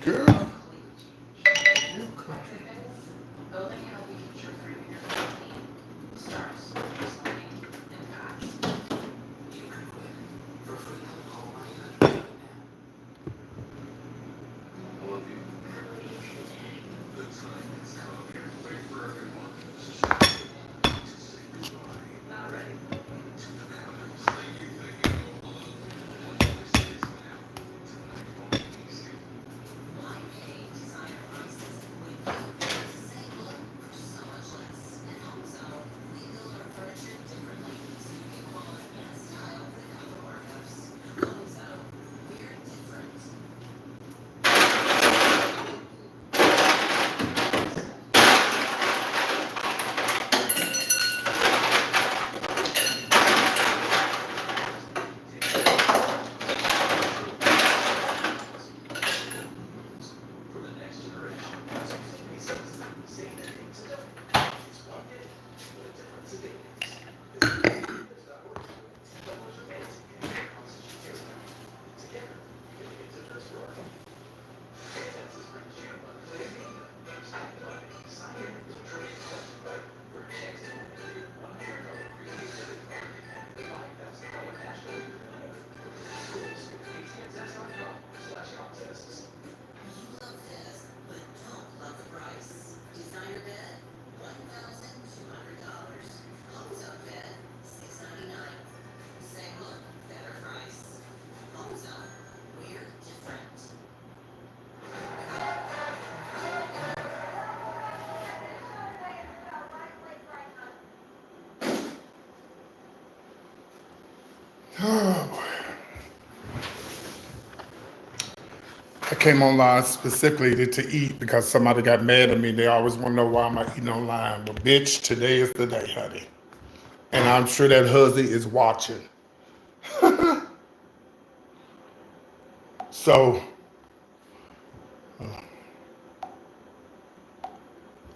Girl. I came online specifically to eat because somebody got mad at me. They always want to know why am I eating online. But bitch, today is the day, honey. And I'm sure that huzzy is watching. So,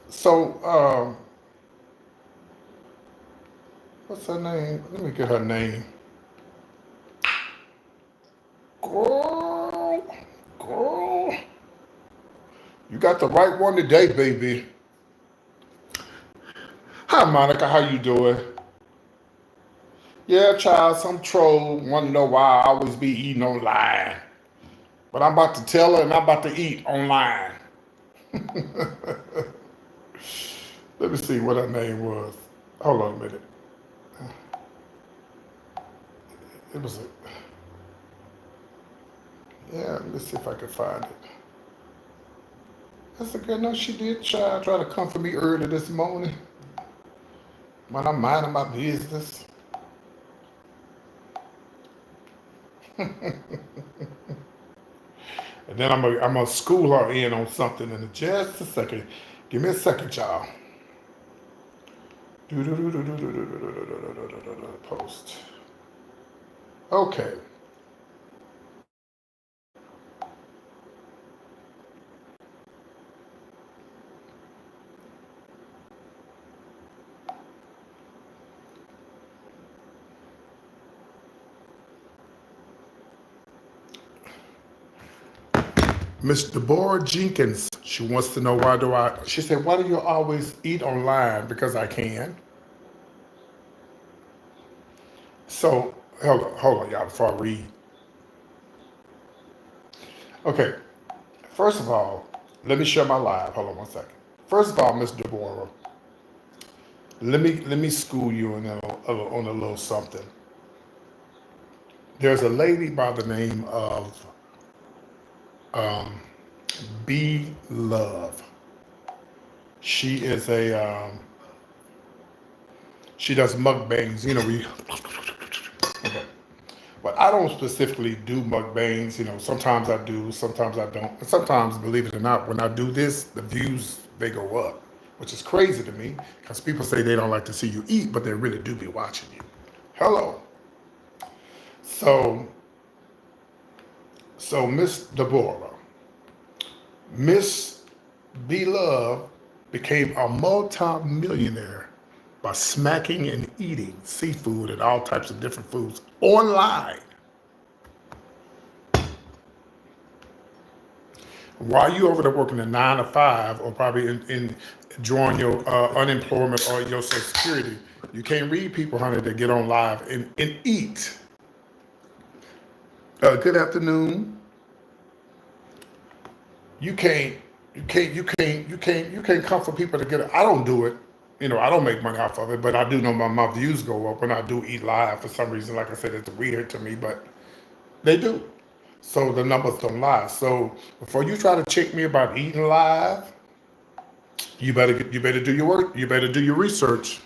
so, what's her name? Let me get her name. Girl, girl. You got the right one today, baby. Hi, Monica. How you doing? Yeah, child, some troll want to know why I always be eating online. But I'm about to tell her and I'm about to eat online. Let me see what her name was. Hold on a minute. It was a, yeah, let me see if I can find it. That's a good no, she did try to come for me early this morning when I'm minding my business. And then I'm gonna school her in on something in just a second. Give me a second, y'all. Post. Okay. Miss Deborah Jenkins, she wants to know she said, why do you always eat online? Because I can. So, hold on, y'all, before I read. Okay, first of all, let me share my live. Hold on one second. First of all, Miss Deborah, let me school you on a little something. There's a lady by the name of um, B Love. She is she does mukbangs. Okay. But I don't specifically do mukbangs. Sometimes I do, sometimes I don't. And sometimes, believe it or not, when I do this, the views, they go up, which is crazy to me because people say they don't like to see you eat, but they really do be watching you. Hello. So, Miss Deborah, Miss B Love became a multi-millionaire by smacking and eating seafood and all types of different foods online. While you over there working a 9 to 5, or probably in enjoying your unemployment or your Social Security, you can't read people, honey, that get on live and eat. Good afternoon. You can't, you can't come for people to get it. I don't do it. I don't make money off of it, but I do know my views go up when I do eat live for some reason. Like I said, it's weird to me, but they do. So the numbers don't lie. So before you try to check me about eating live, you better do your work. You better do your research.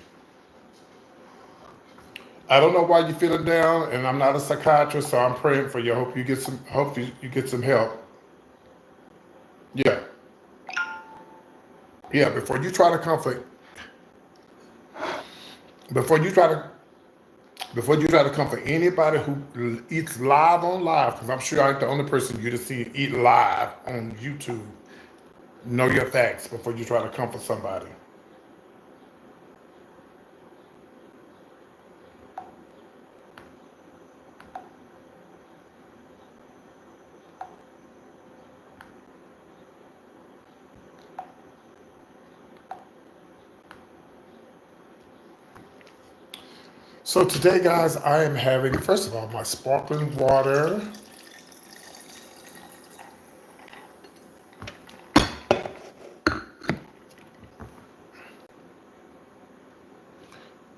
I don't know why you're feeling down, and I'm not a psychiatrist, so I'm praying for you. I hope you get some. Hope you get some help. Yeah, yeah. Before you try to before you try to comfort anybody who eats live on live, because I'm sure I ain't the only person you to see eat live on YouTube. Know your facts before you try to comfort somebody. So today, guys, I am having, first of all, my sparkling water.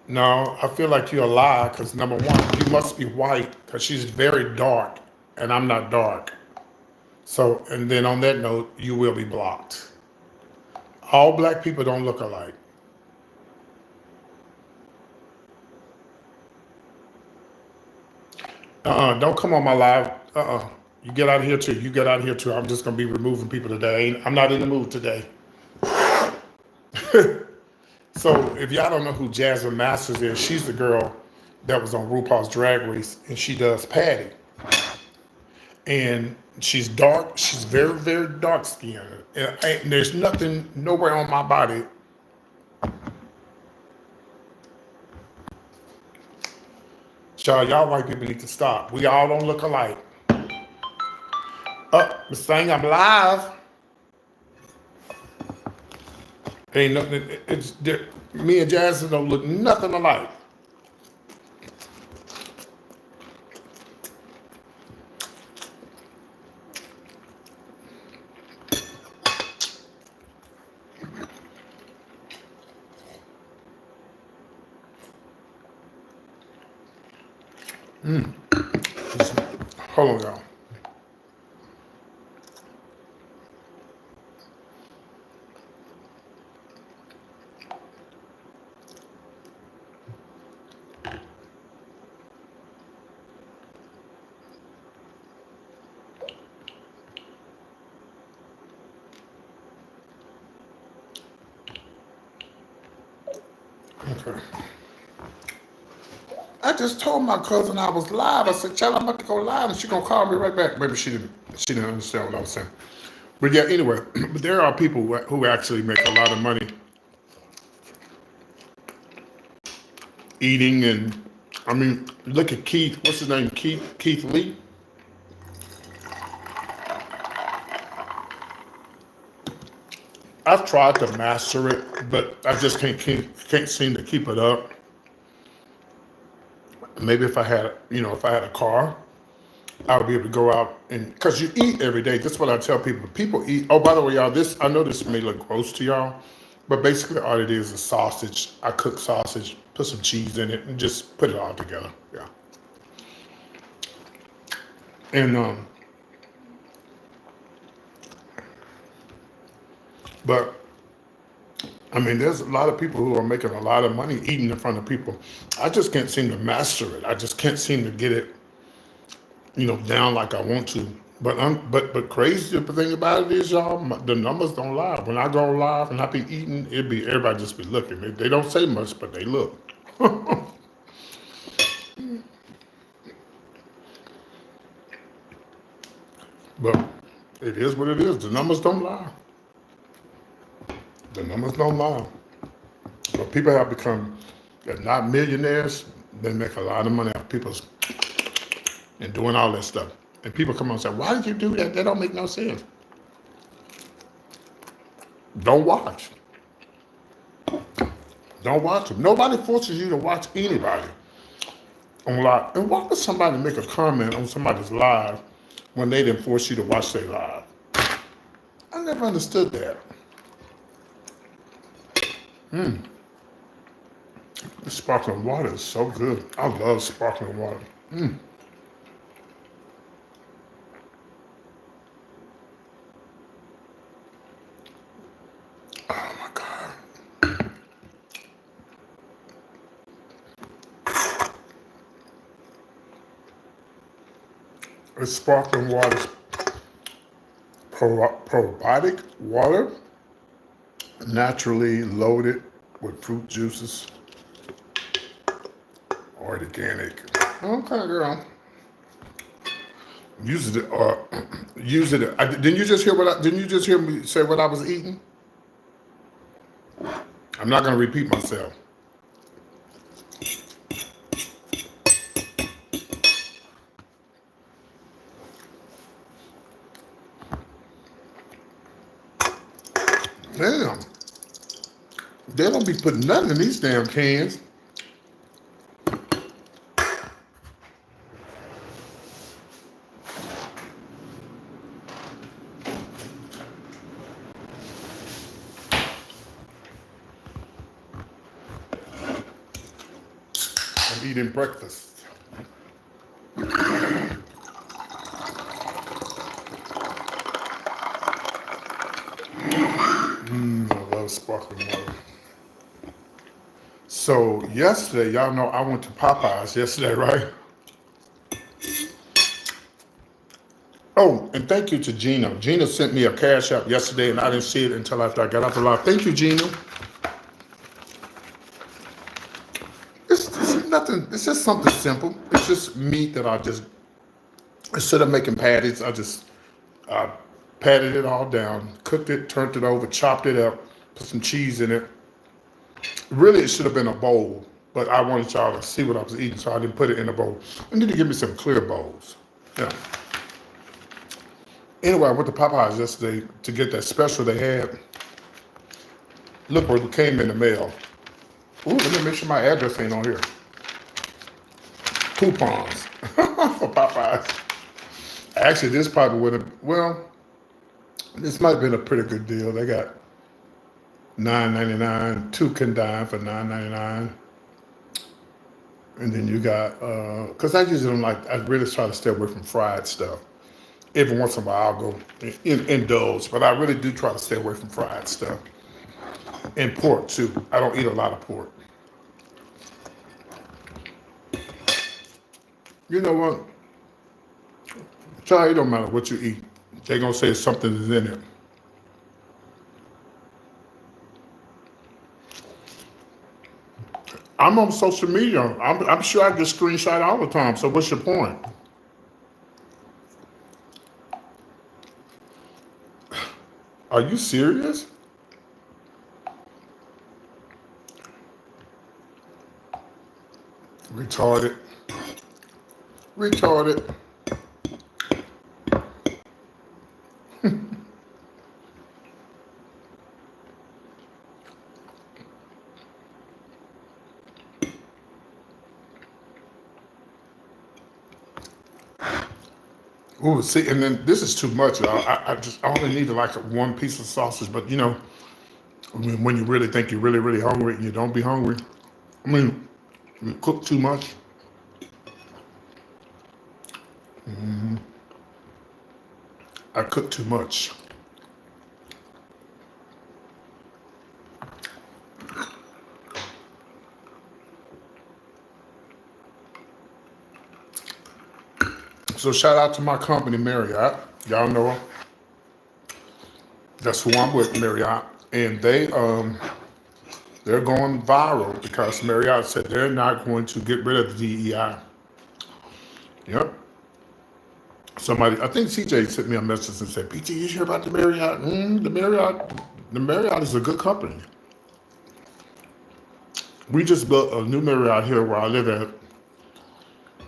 No, I feel like you're a lie because number one, you must be white because she's very dark and I'm not dark. So, and then on that note, you will be blocked. All black people don't look alike. Don't come on my live. You get out of here too. You get out of here too. I'm just gonna be removing people today. I'm not in the mood today. So if y'all don't know who Jasmine Masters is, she's the girl that was on RuPaul's Drag Race, and she does Patty. And she's dark. She's very, very dark skinned. And there's nothing nowhere on my body. Y'all white people need to stop. We all don't look alike. Miss Thing, I'm live. Ain't nothing. Me and Jasmine don't look nothing alike. Hold on, y'all. Okay. I just told my cousin I was live. I said, "Tell her I'm about to go live," and she gonna call me right back. Maybe she didn't. She didn't understand what I was saying. But yeah, anyway, but there are people who actually make a lot of money eating, and I mean, look at Keith. What's his name? Keith Lee. I've tried to master it, but I just can't seem to keep it up. Maybe if I had, if I had a car, I would be able to go out and, because you eat every day. That's what I tell people. People eat. Oh, by the way, y'all, I know this may look gross to y'all, but basically all it is sausage. I cook sausage, put some cheese in it, and just put it all together. Yeah. And but I mean, there's a lot of people who are making a lot of money eating in front of people. I just can't seem to master it. I just can't seem to get it, down like I want to. But crazy the thing about it is, y'all, the numbers don't lie. When I go live and I be eating, everybody just be looking. They don't say much, but they look. But it is what it is. The numbers don't lie. The numbers don't lie. But people have become, they're not millionaires. They make a lot of money off people's and doing all that stuff. And people come on and say, "Why did you do that? That don't make no sense." don't watch. Don't watch them. Nobody forces you to watch anybody on live. And why would somebody make a comment on somebody's live when they didn't force you to watch their live? I never understood that. The sparkling water is so good. I love sparkling water. Oh my God. It's sparkling water, probiotic water, naturally loaded with fruit juices, organic. Okay, girl. Use it. Use it. Didn't you just hear what? Didn't you just hear me say what I was eating? I'm not going to repeat myself. Damn. They don't be putting nothing in these damn cans. I'm eating breakfast. I love sparkling water. So yesterday, y'all know I went to Popeyes yesterday, right? Oh, and thank you to Gina. Gina sent me a cash app yesterday, and I didn't see it until after I got off the live. Thank you, Gina. It's nothing. It's just something simple. It's just meat that instead of making patties, I patted it all down, cooked it, turned it over, chopped it up, put some cheese in it. Really, it should have been a bowl, but I wanted y'all to see what I was eating, so I didn't put it in a bowl. I need to give me some clear bowls. Yeah. Anyway, I went to Popeyes yesterday to get that special they had. Look what came in the mail. Ooh, let me make sure my address ain't on here. Coupons for Popeyes. Actually, this probably would have, well, this might have been a pretty good deal. They got $9.99, two can dine for $9.99. And then you got, because I usually don't like, I really try to stay away from fried stuff. Every once in a while I'll go indulge, but I really do try to stay away from fried stuff. And pork too. I don't eat a lot of pork. You know what? Child, it don't matter what you eat. They're going to say something is in it. I'm on social media. I'm sure I get screenshot all the time. So what's your point? Are you serious? Retarded. Retarded. Ooh, see, and then this is too much. I only need like one piece of sausage, but you know, when you really think you're really, really hungry and you don't be hungry, I mean, you cook too much. I cook too much. So shout out to my company, Marriott. Y'all know her. That's who I'm with, Marriott. And they're going viral because Marriott said they're not going to get rid of the DEI. Yep. Somebody, I think CJ sent me a message and said, "PT, you hear about the Marriott? The Marriott is a good company. We just built a new Marriott here where I live at.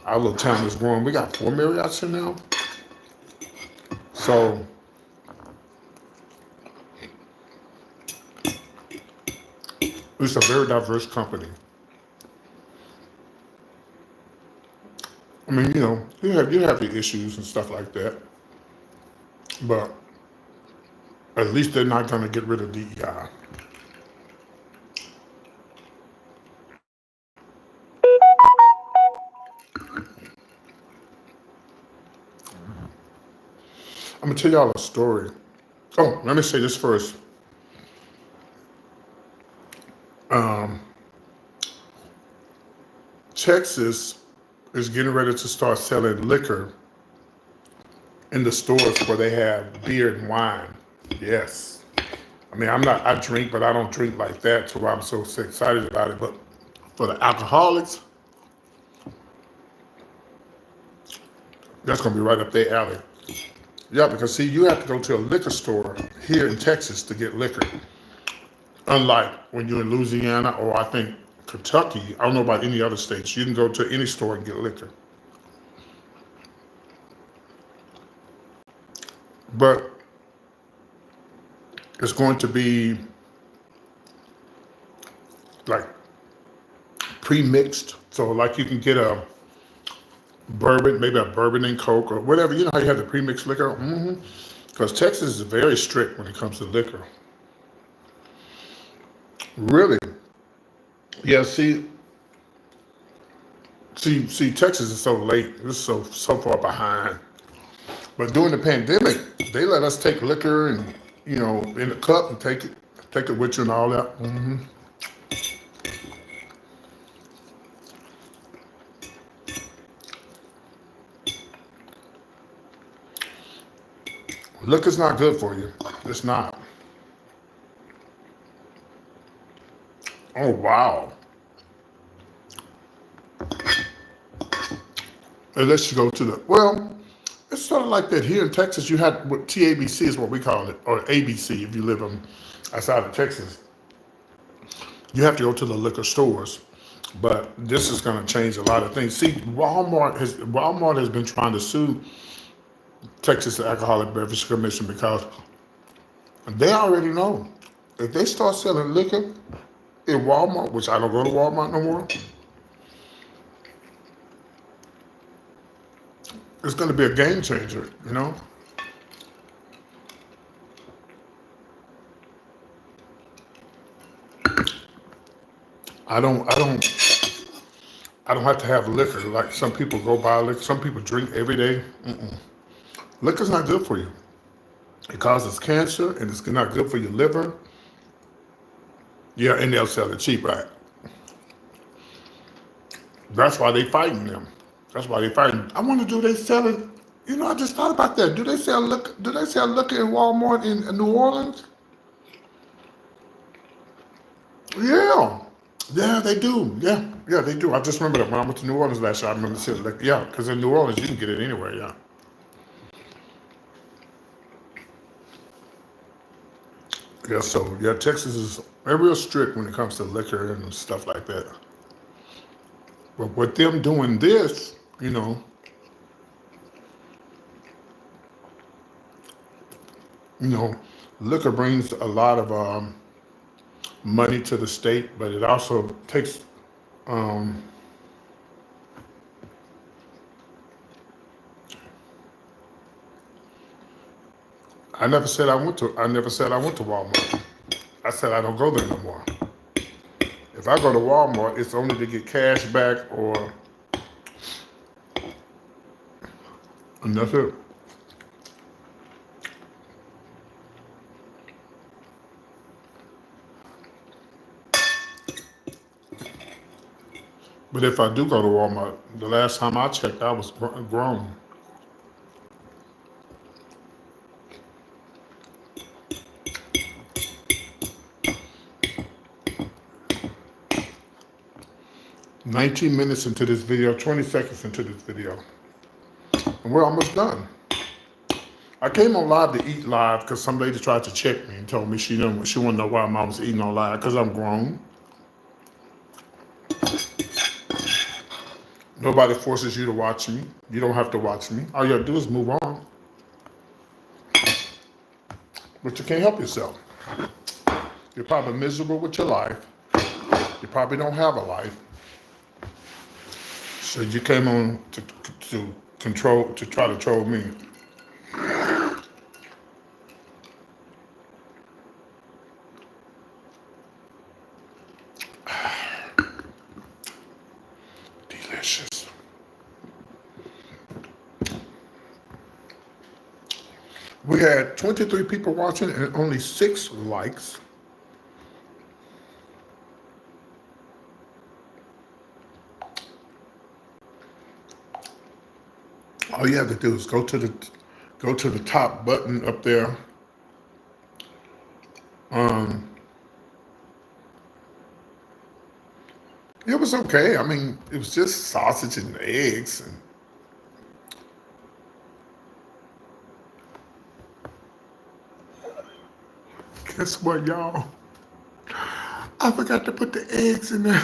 Our little town is growing. We got 4 Marriotts here now. So It's a very diverse company. I mean, you have your issues and stuff like that, but at least they're not going to get rid of DEI. I'm gonna tell y'all a story. Oh, let me say this first. Um, Texas is getting ready to start selling liquor in the stores where they have beer and wine. Yes. I mean, I drink, but I don't drink like that, so I'm so excited about it. But for the alcoholics, that's going to be right up their alley. Yeah, because see, you have to go to a liquor store here in Texas to get liquor. Unlike when you're in Louisiana or I think Kentucky, I don't know about any other states, you can go to any store and get liquor. But it's going to be like pre-mixed. So like you can get a bourbon, maybe a bourbon and Coke or whatever. You know how you have the pre-mixed liquor? Because Texas is very strict when it comes to liquor. Really? Yeah, see, Texas is so late. It's so far behind. But during the pandemic, they let us take liquor and in a cup and take it with you and all that. Liquor's not good for you. It's not. Oh wow. Unless you go to it's sort of like that here in Texas. You had what TABC is what we call it, or ABC if you live outside of Texas. You have to go to the liquor stores, but this is going to change a lot of things. See, Walmart has been trying to sue Texas Alcoholic Beverage Commission because they already know if they start selling liquor in Walmart, which I don't go to Walmart no more, it's going to be a game changer. I don't, I don't, I don't have to have liquor like some people go buy liquor. Some people drink every day. Liquor's not good for you. It causes cancer, and it's not good for your liver. Yeah, and they'll sell it cheap, right? That's why they fighting them. That's why they fighting. I wonder, do they sell it? I just thought about that. Do they sell liquor? Do they sell liquor in Walmart in New Orleans? Yeah. Yeah, they do. Yeah, they do. I just remember that when I went to New Orleans last year. I remember seeing yeah, because in New Orleans you can get it anywhere. Yeah. Yeah. So yeah, Texas is real strict when it comes to liquor and stuff like that. But with them doing this, you know, liquor brings a lot of money to the state, but it also takes. Um, I never said I went to. I never said I went to Walmart. I said I don't go there no more. If I go to Walmart, it's only to get cash back and that's it. But if I do go to Walmart, the last time I checked, I was grown. 19 minutes into this video, 20 seconds into this video, and we're almost done. I came on live to eat live because some lady tried to check me and told me she wanted to know why I was eating on live because I'm grown. Nobody forces you to watch me. You don't have to watch me. All you have to do is move on. But you can't help yourself. You're probably miserable with your life. You probably don't have a life. So you came on to try to troll me. Delicious. We had 23 people watching and only 6 likes. All you have to do is go to the top button up there. It was okay. I mean, it was just sausage and eggs. And guess what, y'all? I forgot to put the eggs in there.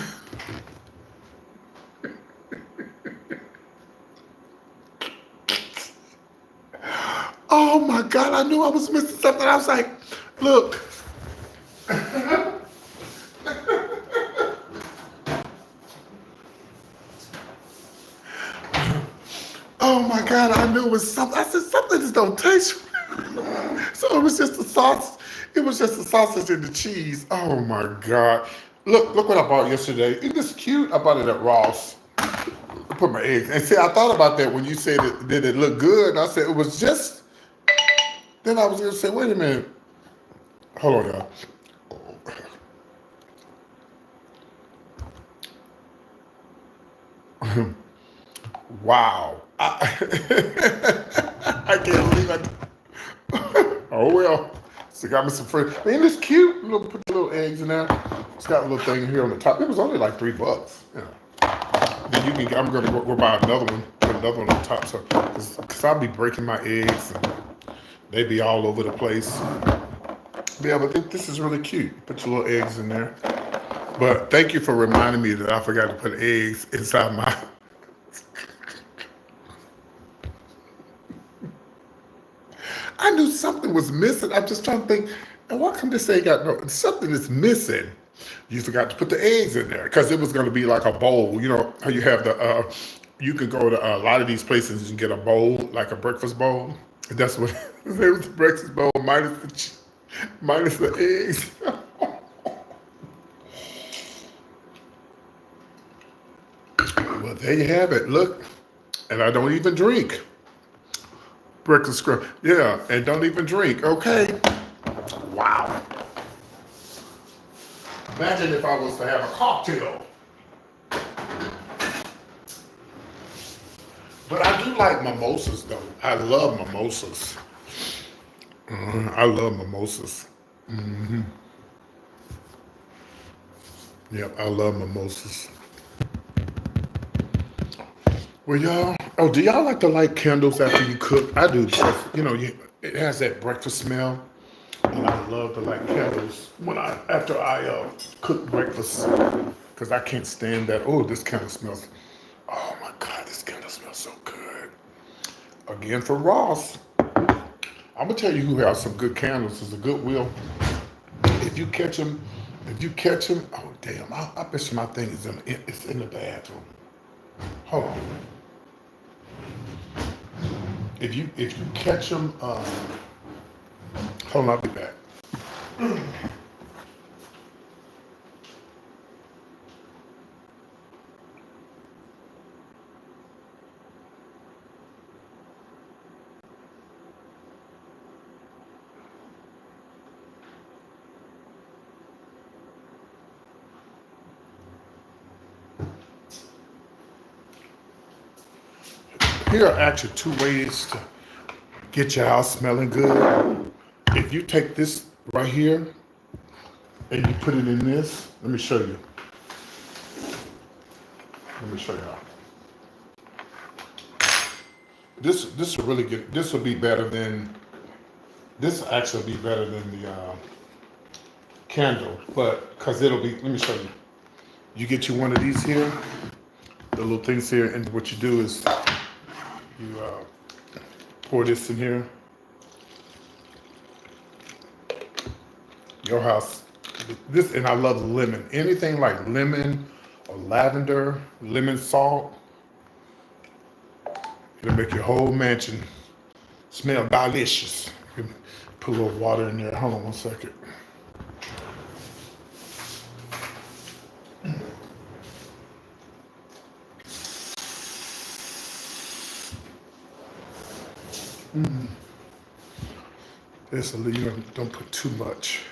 Oh my God, I knew I was missing something. I was like, look. Oh my God, I knew it was something. I said, something just don't taste right. So it was just the sauce. It was just the sausage and the cheese. Oh my God. Look what I bought yesterday. Isn't this cute? I bought it at Ross. I put my eggs. And see, I thought about that when you said it, did it look good? And I said, it was just, then I was going to say, wait a minute. Hold on, y'all. Wow. I can't believe it. Oh well. So got me some fresh. Ain't this cute? Put the little eggs in there. It's got a little thing here on the top. It was only like $3. Then you can. I'm gonna go buy another one. Put another one on top. So, cause I'll be breaking my eggs and they be all over the place. Yeah, but this is really cute. Put your little eggs in there. But thank you for reminding me that I forgot to put eggs inside my. I knew something was missing. I'm just trying to think, and why come this ain't got no, something is missing. You forgot to put the eggs in there because it was going to be like a bowl. You know how you have you can go to a lot of these places and get a bowl, like a breakfast bowl. And that's what it was, the breakfast bowl minus the eggs. Well, there you have it. Look, and I don't even drink. Breakfast scrub. Yeah, and don't even drink. Okay. Wow. Imagine if I was to have a cocktail. But I do like mimosas, though. I love mimosas. I love mimosas. Yep, I love mimosas. Well, y'all, do y'all like to light candles after you cook? I do because, it has that breakfast smell. And I love to light candles after I cook breakfast because I can't stand that. Oh, this candle smells. Oh my God, this candle smells so good. Again, for Ross, I'm gonna tell you who has some good candles. Is a Goodwill. If you catch them, oh damn! I bet you my thing is it's in the bathroom. Hold on. If you catch them, hold on, I'll be back. Here are actually 2 ways to get your house smelling good. If you take this right here and you put it in this, let me show you. Let me show y'all. This will really get. This will be better than. This will actually be better than the candle, but because it'll be. Let me show you. You get you one of these here, the little things here, and what you do is you pour this in here. Your house This, and I love lemon. Anything like lemon or lavender, lemon salt, it'll make your whole mansion smell delicious. You can put a little water in there. Hold on 1 second. This, you don't put too much.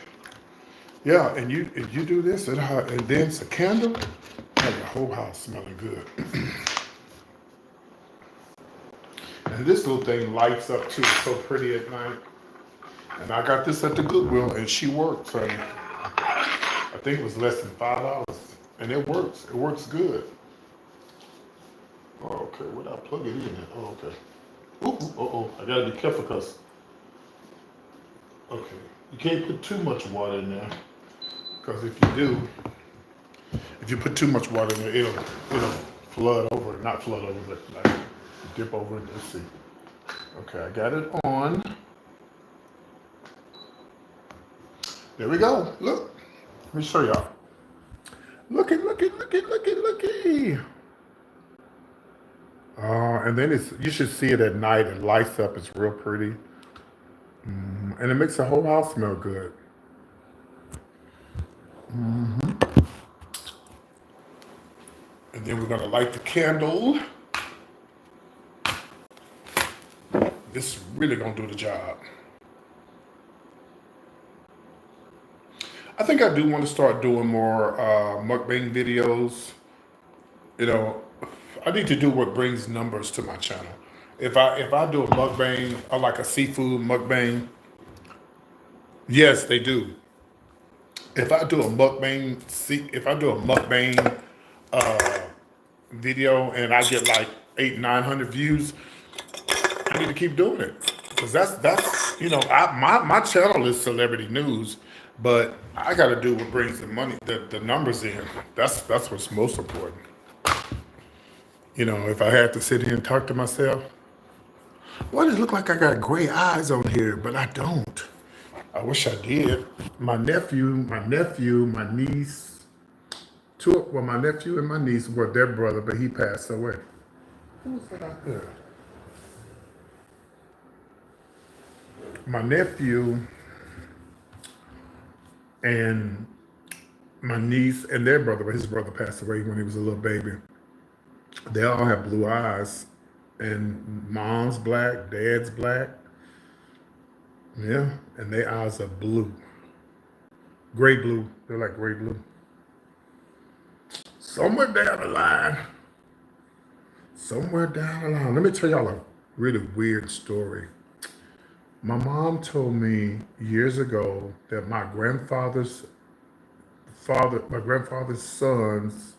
Yeah, and if you do this, and then it's a candle, have your whole house smelling good. And this little thing lights up too. It's so pretty at night. And I got this at the Goodwill, and she works. And I think it was less than $5, and it works. It works good. Oh, okay, where did I plug it in at? Oh, okay. Ooh, I gotta be careful because, okay, you can't put too much water in there, because if you put too much water in there, it'll flood over, not flood over, but like dip over it. Let's see. Okay, I got it on. There we go. Look, let me show y'all. Looky. And then you should see it at night. It lights up. It's real pretty. And it makes the whole house smell good. And then we're gonna light the candle. This is really gonna do the job. I think I do want to start doing more mukbang videos. You know, I need to do what brings numbers to my channel. If I do a mukbang or like a seafood mukbang, yes, they do. If I do a mukbang video and I get like 800-900 views, I need to keep doing it, because that's my channel is celebrity news, but I got to do what brings the money, the numbers in. That's what's most important. If I had to sit here and talk to myself, why does it look like I got gray eyes on here? But I don't. I wish I did. My nephew, my niece, my nephew and my niece were their brother, but he passed away. Who was that out there? My nephew and my niece and their brother, but his brother passed away when he was a little baby. They all have blue eyes, and mom's black, dad's black. Yeah, and their eyes are blue. Gray blue. They're like gray blue. Somewhere down the line, let me tell y'all a really weird story. My mom told me years ago that my grandfather's sons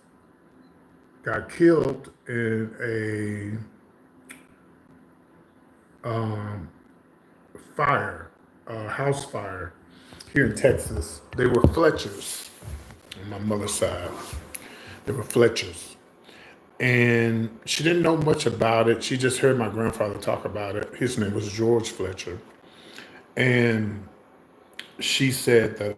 got killed in a house fire here in Texas. They were Fletchers on my mother's side. They were Fletchers. And she didn't know much about it. She just heard my grandfather talk about it. His name was George Fletcher. And she said that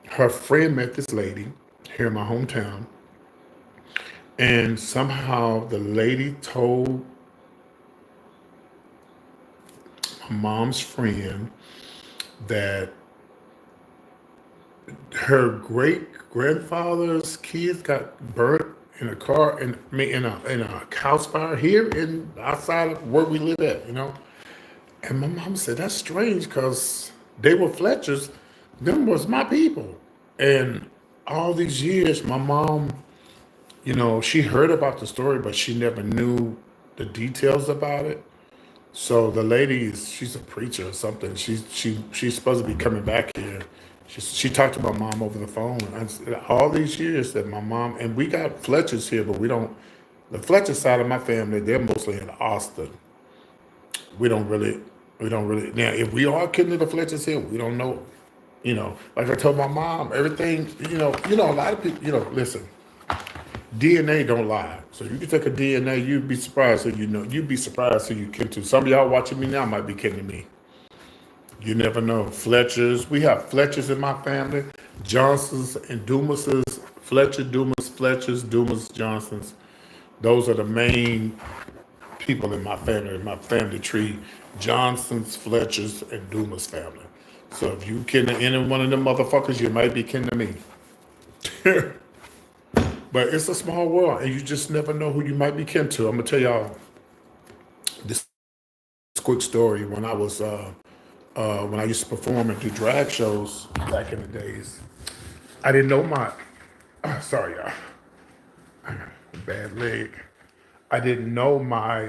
her friend met this lady here in my hometown. And somehow the lady told my mom's friend that her great grandfather's kids got burnt in a car in a house fire here outside of where we live at. And my mom said, that's strange, because they were Fletchers. Them was my people. And all these years, my mom, she heard about the story, but she never knew the details about it. So the lady, she's a preacher or something. She's supposed to be coming back here. She talked to my mom over the phone. All these years that my mom, and we got Fletchers here, but we don't, the Fletcher side of my family, they're mostly in Austin. We don't really, now if we are kidding the Fletchers here, we don't know. Like I told my mom, everything, a lot of people, listen, DNA don't lie. So you can take a DNA, you'd be surprised who you know. You'd be surprised who you kin to. Some of y'all watching me now might be kidding me. You never know. Fletchers. We have Fletchers in my family. Johnsons and Dumases. Fletcher, Dumas, Fletchers, Dumas, Johnsons. Those are the main people in my family tree. Johnsons, Fletchers, and Dumas family. So if you kin to any one of them motherfuckers, you might be kin to me. But it's a small world, and you just never know who you might be kin to. I'm gonna tell y'all this quick story. When I used to perform and do drag shows back in the days, I didn't know my. Sorry, y'all. I got a bad leg. I didn't know my.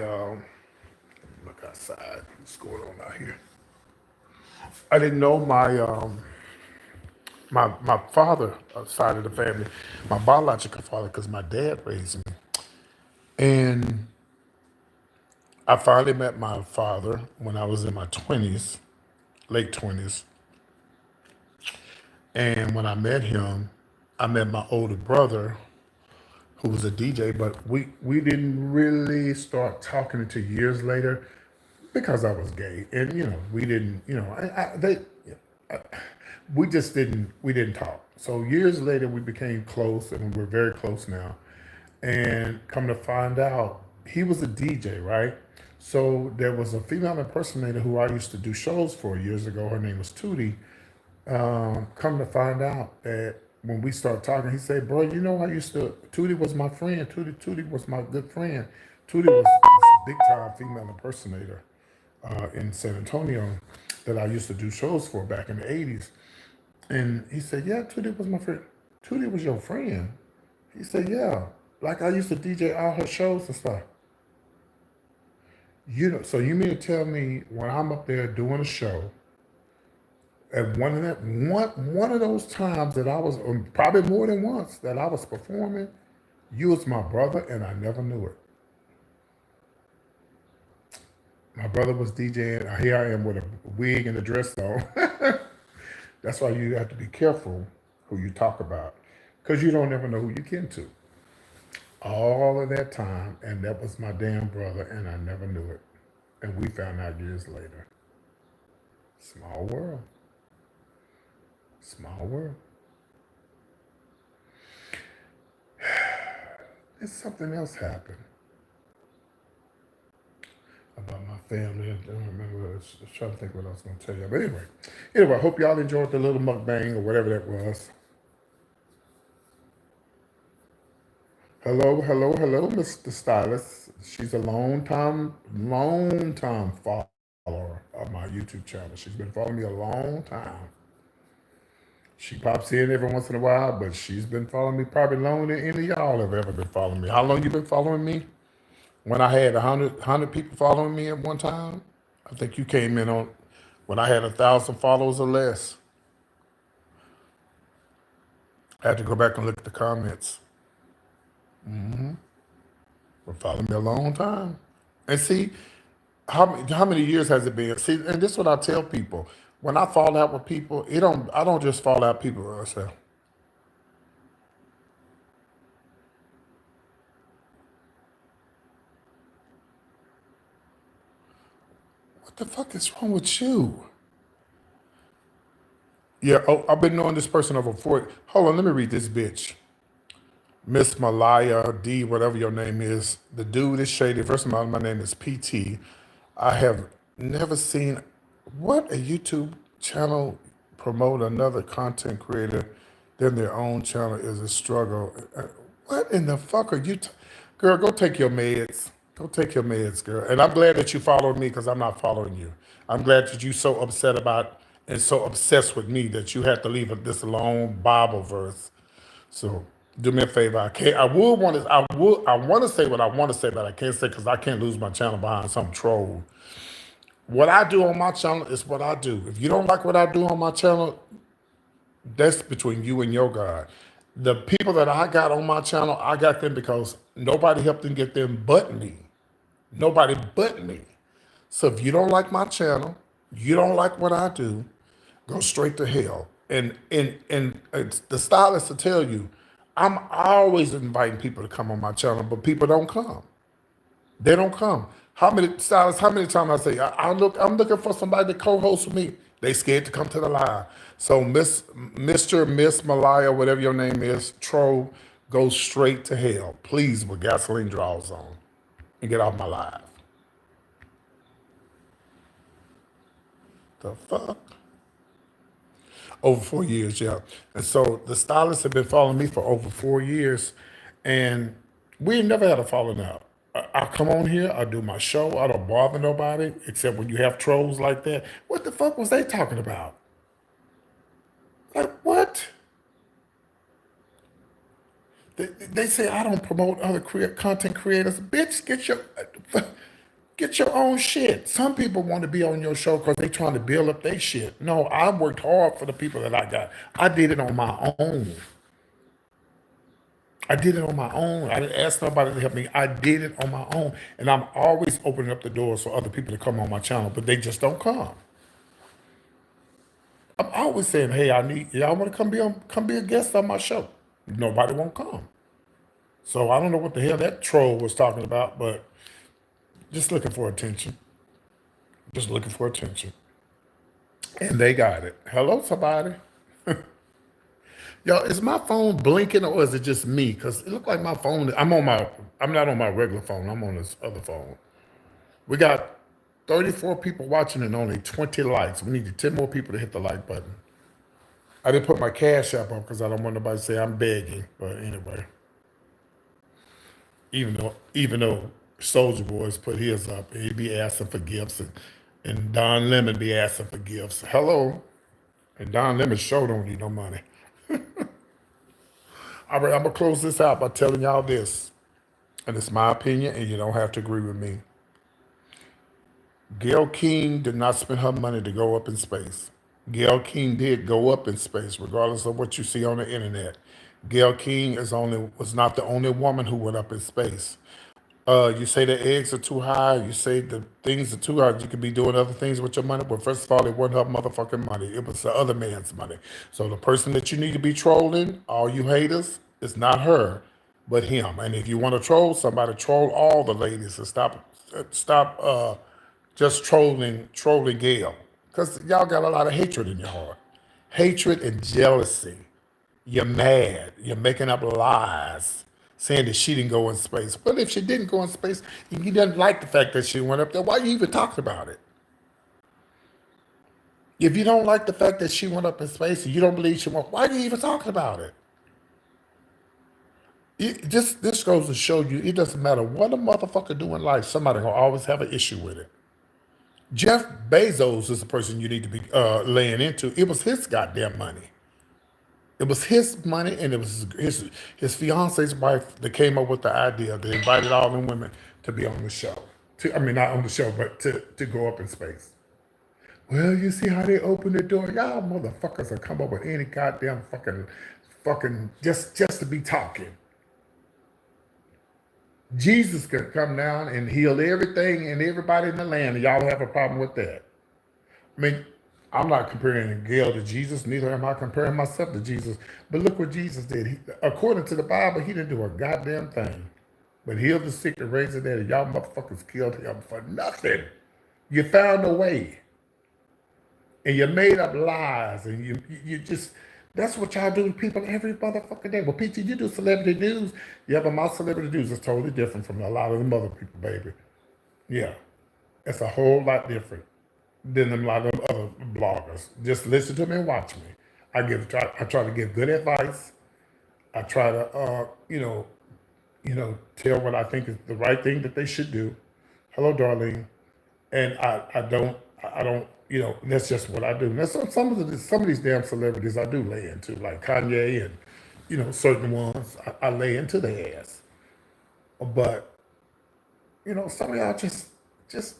Look outside. What's going on out here? I didn't know my father side of the family, my biological father, because my dad raised me, and I finally met my father when I was in my 20s, late 20s. And when I met him, I met my older brother, who was a DJ, but we didn't really start talking until years later because I was gay. And, we didn't, we just we didn't talk. So years later, we became close, and we're very close now. And come to find out, he was a DJ, right? So there was a female impersonator who I used to do shows for years ago. Her name was Tootie. Come to find out that when we started talking, he said, "Bro, I used to. Tootie was my friend. Tootie was my good friend. Tootie was this big time female impersonator in San Antonio that I used to do shows for back in the '80s." And he said, "Yeah, Tootie was my friend. Tootie was your friend." He said, "Yeah, like I used to DJ all her shows and stuff." So you mean to tell me when I'm up there doing a show, at one of those times that I was, or probably more than once that I was performing, you was my brother and I never knew it. My brother was DJing. Here I am with a wig and a dress on. That's why you have to be careful who you talk about, because you don't ever know who you kin to. All of that time, and that was my damn brother, and I never knew it. And we found out years later. Small world. Small world. And something else happened about my family. I don't remember. I was trying to think what I was going to tell you. But anyway, I hope y'all enjoyed the little mukbang or whatever that was. Hello, hello, hello, Mr. Stylist. She's a long time follower of my YouTube channel. She's been following me a long time. She pops in every once in a while, but she's been following me probably longer than any of y'all have ever been following me. How long you been following me? When I had 100 people following me at one time, I think you came in on when I had 1,000 followers or less. I had to go back and look at the comments. Been following me a long time. And see, how many years has it been? See, and this is what I tell people. When I fall out with people, I don't just fall out with people. I say, what the fuck is wrong with you? Yeah, oh, I've been knowing this person over 40. Hold on, let me read this bitch. Miss Malaya D, whatever your name is. The dude is shady. First of all, my name is PT. I have never seen what a YouTube channel promote another content creator than their own channel is a struggle. What in the fuck are you? Girl, go take your meds. Go take your meds, girl. And I'm glad that you followed me because I'm not following you. I'm glad that you so upset about and so obsessed with me that you had to leave this long Bible verse. So do me a favor. I can't. I want to say what I want to say, but I can't say because I can't lose my channel behind some troll. What I do on my channel is what I do. If you don't like what I do on my channel, that's between you and your God. The people that I got on my channel, I got them because nobody helped them get them but me. Nobody but me. So if you don't like my channel, you don't like what I do, go straight to hell. And it's the stylist will tell you, I'm always inviting people to come on my channel, but people don't come. They don't come. How many stylists? How many times I say I'm looking for somebody to co-host with me? They scared to come to the live. So Miss Malaya, whatever your name is, troll, go straight to hell. Please, with gasoline draws on. And get off my live. The fuck? Over 4 years, yeah. And so the stylists have been following me for over 4 years, and we ain't never had a falling out. I come on here, I do my show, I don't bother nobody, except when you have trolls like that. What the fuck was they talking about? Like, what? They say I don't promote other content creators. Bitch, get your own shit. Some people want to be on your show because they trying to build up their shit. No, I worked hard for the people that I got. I did it on my own. I did it on my own. I didn't ask nobody to help me. I did it on my own. And I'm always opening up the doors for other people to come on my channel, but they just don't come. I'm always saying, hey, y'all want to come be a guest on my show. Nobody won't come. So I don't know what the hell that troll was talking about, but just looking for attention. Just looking for attention. And they got it. Hello, somebody. Yo, is my phone blinking or is it just me? Because it looked like my phone, I'm not on my regular phone. I'm on this other phone. We got 34 people watching and only 20 likes. We need 10 more people to hit the like button. I didn't put my cash app up because I don't want nobody to say I'm begging. But anyway, even though Soldier Boys put his up, he be asking for gifts, and Don Lemon be asking for gifts. Hello. And Don Lemon show don't need no money. All right, I'm going to close this out by telling y'all this. And it's my opinion, and you don't have to agree with me. Gayle King did not spend her money to go up in space. Gayle King did go up in space, regardless of what you see on the internet. Gayle King was not the only woman who went up in space. You say the eggs are too high. You say the things are too hard. You could be doing other things with your money. But first of all, it wasn't her motherfucking money. It was the other man's money. So the person that you need to be trolling, all you haters, is not her, but him. And if you want to troll somebody, troll all the ladies and stop just trolling Gayle. Because y'all got a lot of hatred in your heart. Hatred and jealousy. You're mad. You're making up lies saying that she didn't go in space. Well, if she didn't go in space, and you didn't like the fact that she went up there, why you even talking about it? If you don't like the fact that she went up in space and you don't believe she went, why are you even talking about it? This goes to show you it doesn't matter what a motherfucker do in life, somebody gonna always have an issue with it. Jeff Bezos is the person you need to be laying into. It was his goddamn money. It was his money, and it was his fiance's wife that came up with the idea. They invited all them women to be on the show. Not on the show, but to go up in space. Well, you see how they open the door? Y'all motherfuckers will come up with any goddamn fucking just to be talking. Jesus could come down and heal everything and everybody in the land, and y'all have a problem with that. I mean, I'm not comparing Gayle to Jesus, neither am I comparing myself to Jesus. But look what Jesus did. According to the Bible, he didn't do a goddamn thing. But healed the sick and raised the dead, and y'all motherfuckers killed him for nothing. You found a way. And you made up lies, and you just, that's what y'all do to people every motherfucking day. Well, PT, you do celebrity news. Yeah, but my celebrity news is totally different from a lot of them other people, baby. Yeah, it's a whole lot different than a lot of other bloggers. Just listen to me and watch me. I try to give good advice. I try to, tell what I think is the right thing that they should do. Hello, Darlene. And I don't, that's just what I do. And that's some of these damn celebrities I do lay into, like Kanye and, certain ones I lay into their ass. But, some of y'all just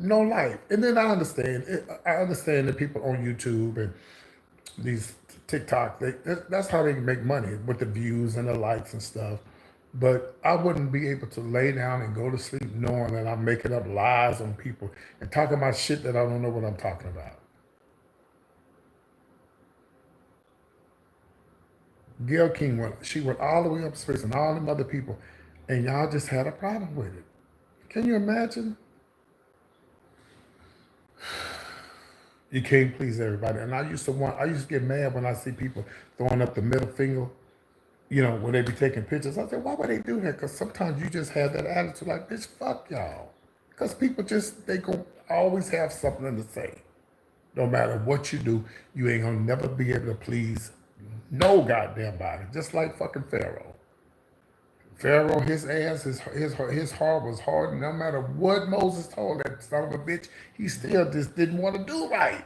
no life. And then I understand that people on YouTube and these TikTok, that's how they make money, with the views and the likes and stuff. But I wouldn't be able to lay down and go to sleep knowing that I'm making up lies on people and talking about shit that I don't know what I'm talking about. Gayle King went all the way up space, and all them other people, and y'all just had a problem with it. Can you imagine? You can't please everybody. And I used to get mad when I see people throwing up the middle finger, when they be taking pictures. I said, why would they do that? Because sometimes you just have that attitude like, bitch, fuck y'all. Because people they go always have something to say. No matter what you do, you ain't gonna never be able to please no goddamn body. Just like fucking Pharaoh. Pharaoh, his ass, his heart was hard. No matter what Moses told that son of a bitch, he still just didn't want to do right.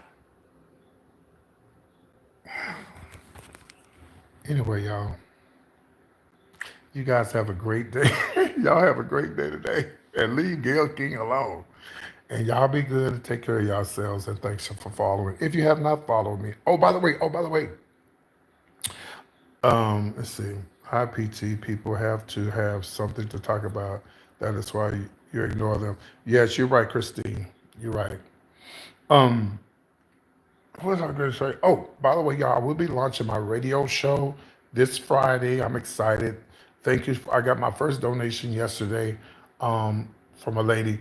Anyway, y'all, you guys have a great day. Y'all have a great day today. And leave Gail King alone. And y'all be good and take care of yourselves. And thanks for following. If you have not followed me. Oh, by the way. Let's see. Hi, PT. People have to have something to talk about. That is why you ignore them. Yes, you're right, Christine. You're right. Um, what was I going to say? Oh, by the way, y'all, I will be launching my radio show this Friday. I'm excited. Thank you. I got my first donation yesterday from a lady,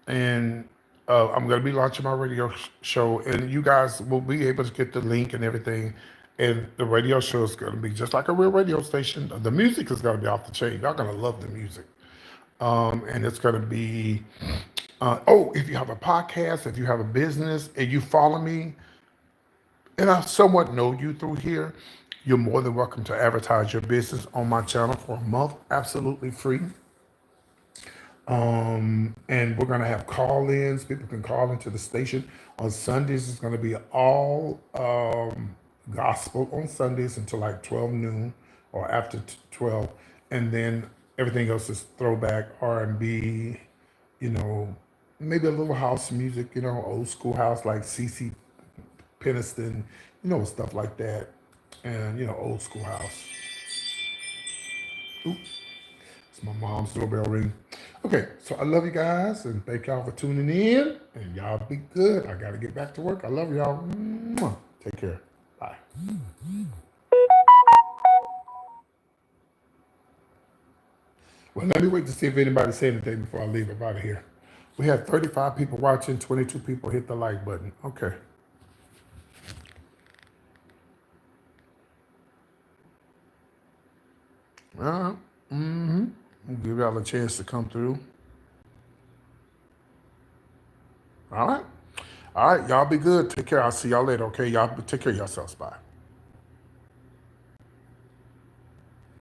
and I'm going to be launching my radio show, and you guys will be able to get the link and everything. And the radio show is going to be just like a real radio station. The music is going to be off the chain. Y'all going to love the music. And it's going to be, if you have a podcast, if you have a business, and you follow me, and I somewhat know you through here, you're more than welcome to advertise your business on my channel for a month, absolutely free. And we're gonna have call-ins. People can call into the station on Sundays. It's gonna be all gospel on Sundays until like 12 noon or after 12, and then everything else is throwback R&B. You know, maybe a little house music. Old school house like CC Peniston. Stuff like that, and old school house. Oop. It's my mom's doorbell ring. Okay, so I love you guys and thank y'all for tuning in. And y'all be good. I got to get back to work. I love y'all. Mwah. Take care. Bye. Well, let me wait to see if anybody said anything before I leave up out of here. We had 35 people watching, 22 people hit the like button. Okay. All right. Mm-hmm. We'll give y'all a chance to come through. All right. All right. Y'all be good. Take care. I'll see y'all later. Okay. Y'all take care of yourselves. Bye.